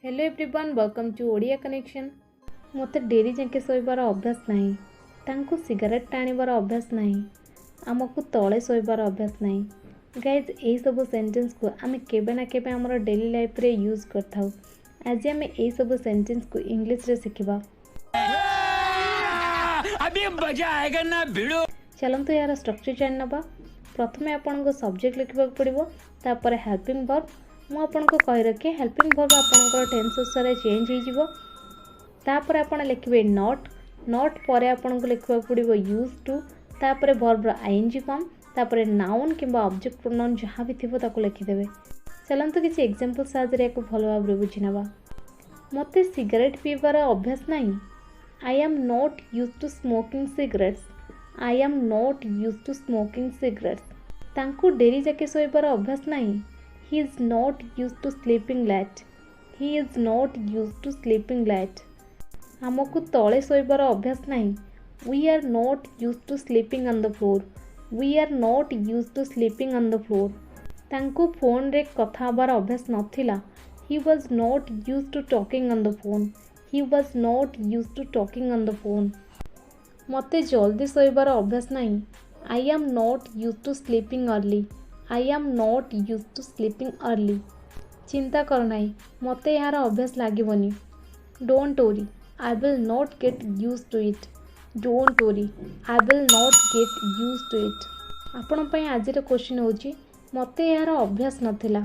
Hello everyone welcome to Odia connection. मत डेरी जाके शोबार अभ्यास नहीं, तांको सिगारेट टाणीबार अभ्यास नहीं, आमको तले शोबार अभ्यास नहीं। गाइज यही सब सेंटेंस को आम केबे ना केबे हमर डेली लाइफ रे यूज करथाउ। आज आम यही सब सेंटेंस को इंग्लिश रे सिखिबा। अभी मजा आएगा ना भिड़ो। चलंतु यार स्ट्रक्चर जान नबा। प्रथमे आपनको सब्जेक्ट लिखबा पड़िबो, तापर हेल्पिंग वर्ब। मु आपनको कहि रखे हेल्पिंग वर्ब आपनकर टेंस अनुसार चेंज हो जिवो। तापर आपण लिखबे नॉट, नॉट परे आपनको लिखबा पड़िबो यूज टू, तापर वर्ब रो आईएनजी फॉर्म, तापर नाउन किंबा ऑब्जेक्ट प्रोनाउन जहां भी थिबो ताको लिखि देबे। चलंतु किछि एग्जांपल साथ रे को भलो भाबरे बुझि नबा। मते सिगरेट पीबार अभ्यास नाही। I am not used to smoking cigarettes. I am not used to smoking cigarettes. तांको डेरी जाके सोइबार अभ्यास नाही। He is not used to sleeping late. He is not used to sleeping late. हमको तले सोइबार अभ्यास नहीं। We are not used to sleeping on the floor. We are not used to sleeping on the floor. तांको phone रे कथा हबार अभ्यास नथिला। He was not used to talking on the phone. He was not used to talking on the phone. मते जल्दी सोइबार अभ्यास नहीं। I am not used to sleeping early. I am not used to sleeping early. चिंता कर नहीं, मते यार अभ्यास लागिबनी। Don't worry, I will not get used to it. Don't worry, I will not get used to it. आपण पई आज रे क्वेश्चन होची मते यार अभ्यास नथिला।